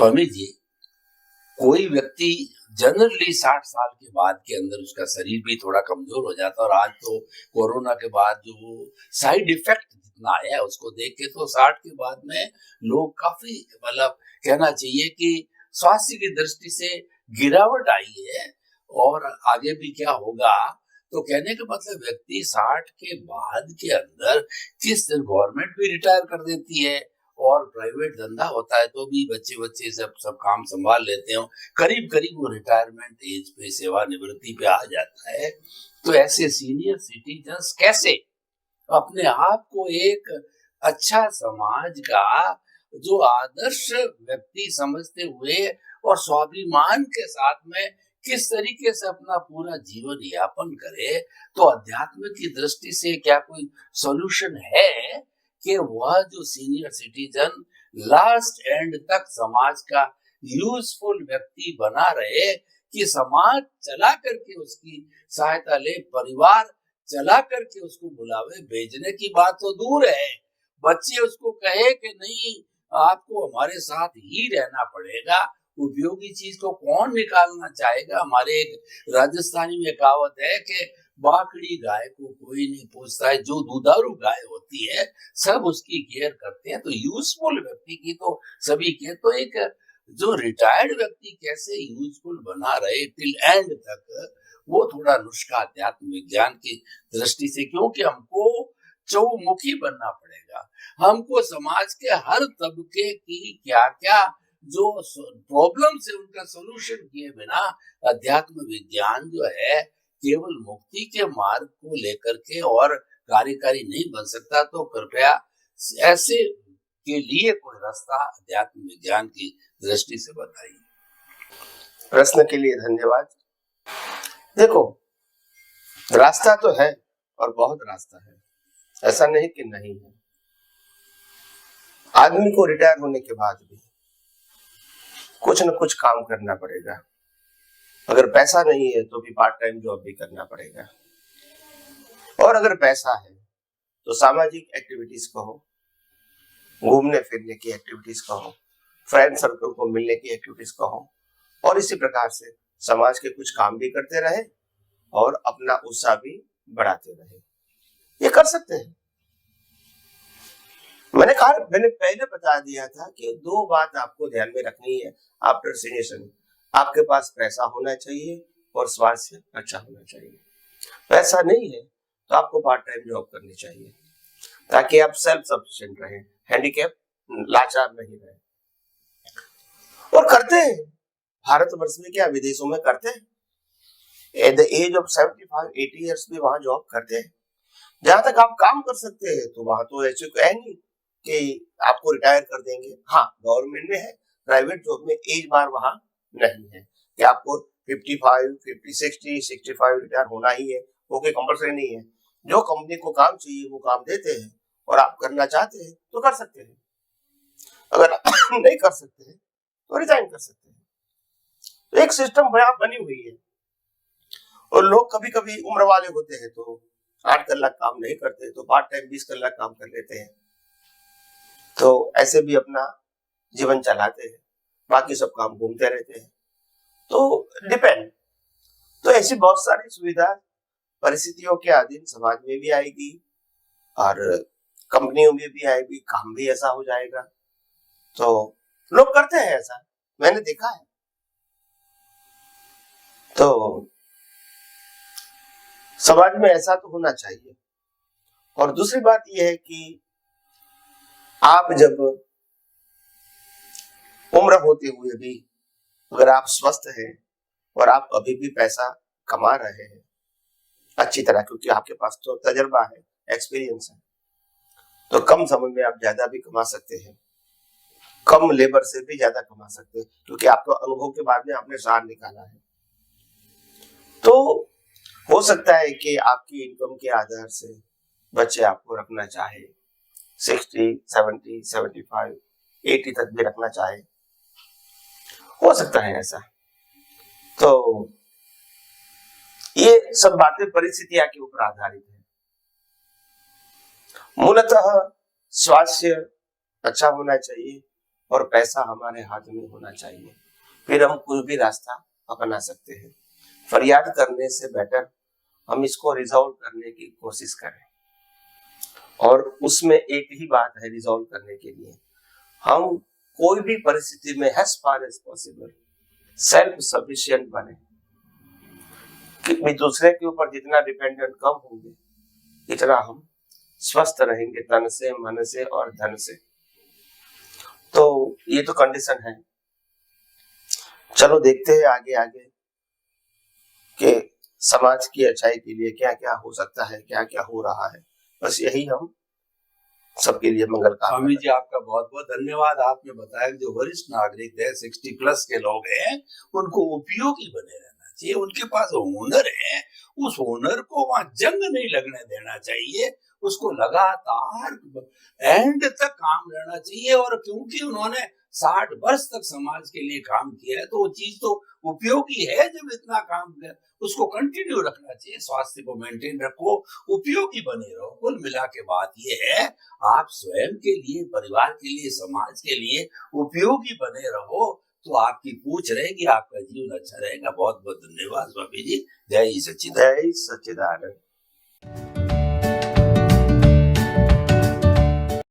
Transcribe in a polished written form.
स्वामी जी, कोई व्यक्ति जनरली 60 साल के बाद के अंदर उसका शरीर भी थोड़ा कमजोर हो जाता है, और आज तो कोरोना के बाद जो साइड इफेक्ट जितना आया है उसको देख के तो 60 के बाद में लोग काफी, मतलब कहना चाहिए कि स्वास्थ्य की दृष्टि से गिरावट आई है। और आगे भी क्या होगा, तो कहने का मतलब व्यक्ति 60 के बाद के अंदर किस गवर्नमेंट भी रिटायर कर देती है और प्राइवेट धंधा होता है तो भी बच्चे बच्चे सब काम संभाल लेते हो, करीब करीब वो रिटायरमेंट एज पे, सेवानिवृत्ति पे आ जाता है। तो ऐसे सीनियर सिटीजन्स कैसे अपने आप को एक अच्छा समाज का जो आदर्श व्यक्ति समझते हुए और स्वाभिमान के साथ में किस तरीके से अपना पूरा जीवन यापन करे, तो अध्यात्म की दृष्टि से क्या कोई सॉल्यूशन है कि वह जो सीनियर सिटीजन लास्ट एंड तक समाज का यूजफुल व्यक्ति बना रहे, कि समाज चला करके उसकी सहायता ले, परिवार चला करके उसको बुलावे, भेजने की बात तो दूर है, बच्चे उसको कहे कि नहीं आपको हमारे साथ ही रहना पड़ेगा, उपयोगी चीज को कौन निकालना चाहेगा। हमारे एक राजस्थानी में कहावत है कि बाकड़ी गाय को कोई नहीं पूछता है, जो दुधारू गाय होती है सब उसकी केयर करते हैं। तो यूजफुल व्यक्ति की तो सभी के, तो एक जो रिटायर्ड व्यक्ति कैसे यूजफुल बना रहे टिल एंड तक, वो थोड़ा नुस्खा अध्यात्म विज्ञान की दृष्टि से, क्योंकि हमको चौमुखी बनना पड़ेगा, हमको समाज के हर तबके की क्या क्या जो प्रॉब्लम है उनका सोल्यूशन किए बिना अध्यात्म विज्ञान जो है केवल मुक्ति के मार्ग को लेकर के और कार्यकारी नहीं बन सकता। तो कृपया ऐसे के लिए कोई रास्ता अध्यात्म विज्ञान की दृष्टि से बताइए। प्रश्न के लिए धन्यवाद। देखो, रास्ता तो है और बहुत रास्ता है, ऐसा नहीं कि नहीं है। आदमी को रिटायर होने के बाद भी कुछ न कुछ काम करना पड़ेगा। अगर पैसा नहीं है तो भी पार्ट टाइम जॉब भी करना पड़ेगा, और अगर पैसा है तो सामाजिक एक्टिविटीज कहो, घूमने फिरने की एक्टिविटीज कहो, फ्रेंड सर्कल को मिलने की एक्टिविटीज कहो, और इसी प्रकार से समाज के कुछ काम भी करते रहे और अपना उत्साह भी बढ़ाते रहे। ये कर सकते हैं। मैंने पहले बता दिया था कि दो बात आपको ध्यान में रखनी है आफ्टर सीनियर। आपके पास पैसा होना चाहिए और स्वास्थ्य अच्छा होना चाहिए। पैसा नहीं है तो आपको पार्ट टाइम जॉब करनी चाहिए ताकि आप सेल्फ सफिशिएंट रहें, हैंडीकैप लाचार नहीं रहे। और करते हैं, भारतवर्ष में क्या विदेशों में करते हैं, at the age of 75-80 years भी वहां जॉब करते हैं। जहां तक आप काम कर सकते हैं तो वहां तो ऐसे है नहीं कि आपको रिटायर कर देंगे। हाँ, गवर्नमेंट में है, प्राइवेट जॉब में एज बार वहां नहीं है कि आपको 55, 50, 60, 65 रिटायर होना ही है, वो कोई कंपल्सरी नहीं है। जो कंपनी को काम चाहिए वो काम देते हैं, और आप करना चाहते हैं तो कर सकते हैं। अगर नहीं कर सकते हैं तो रिजाइन कर सकते हैं। तो एक सिस्टम बनी हुई है। और लोग कभी कभी उम्र वाले होते हैं तो 8 कलाक काम नहीं करते, तो पार्ट टाइम 20 कलाक काम कर लेते हैं, तो ऐसे भी अपना जीवन चलाते हैं, बाकी सब काम घूमते रहते हैं। तो डिपेंड, तो ऐसी बहुत सारी सुविधा परिस्थितियों के अधीन समाज में भी आएगी और कंपनियों में भी आएगी, काम भी ऐसा हो जाएगा। तो लोग करते हैं ऐसा, मैंने देखा है। तो समाज में ऐसा तो होना चाहिए। और दूसरी बात यह है कि आप जब उम्र होते हुए भी अगर आप स्वस्थ हैं और आप अभी भी पैसा कमा रहे हैं अच्छी तरह, क्योंकि आपके पास तो तजर्बा है, एक्सपीरियंस है, तो कम समय में आप ज्यादा भी कमा सकते हैं, कम लेबर से भी ज्यादा कमा सकते हैं, क्योंकि आपको अनुभव के बाद में आपने सार निकाला है। तो हो सकता है कि आपकी इनकम के आधार से बच्चे आपको रखना चाहे, 60, 70, 75, 80 तक भी रखना चाहे, हो सकता है ऐसा। तो ये सब बातें परिस्थितियां के ऊपर आधारित है। मूलतः स्वास्थ्य अच्छा होना चाहिए और पैसा हमारे हाथ में होना चाहिए, फिर हम कोई भी रास्ता अपना सकते हैं। फरियाद करने से बेटर हम इसको रिजॉल्व करने की कोशिश करें, और उसमें एक ही बात है रिजॉल्व करने के लिए, हम कोई भी परिस्थिति में as far as possible self sufficient बने, कि दूसरे के ऊपर जितना डिपेंडेंट कम होंगे इतना हम स्वस्थ रहेंगे, तन से, मन से और धन से। तो ये तो कंडीशन है। चलो देखते हैं आगे आगे कि समाज की अच्छाई के लिए क्या क्या हो सकता है, क्या क्या हो रहा है। बस यही हम सबके लिए मंगल कामना। स्वामी जी आपका बहुत बहुत धन्यवाद। आपने बताया कि जो वरिष्ठ नागरिक है, 60+ के लोग हैं, उनको उपयोगी बने रहना चाहिए। उनके पास हुनर है, उस हुनर को वहां जंग नहीं लगने देना चाहिए, उसको लगातार एंड तक काम रहना चाहिए। और क्योंकि उन्होंने 60 वर्ष तक समाज के लिए काम किया है, तो वो चीज तो उपयोगी है। जब इतना काम किया, उसको कंटिन्यू रखना चाहिए। स्वास्थ्य को मेंटेन रखो, उपयोगी बने रहो। कुल मिला के बात ये है, आप स्वयं के लिए, परिवार के लिए, समाज के लिए उपयोगी बने रहो, तो आपकी पूछ रहेगी, आपका जीवन अच्छा रहेगा। बहुत बहुत धन्यवाद स्वामी जी। जय सच्चिदानंद। जय सच्चिदानंद।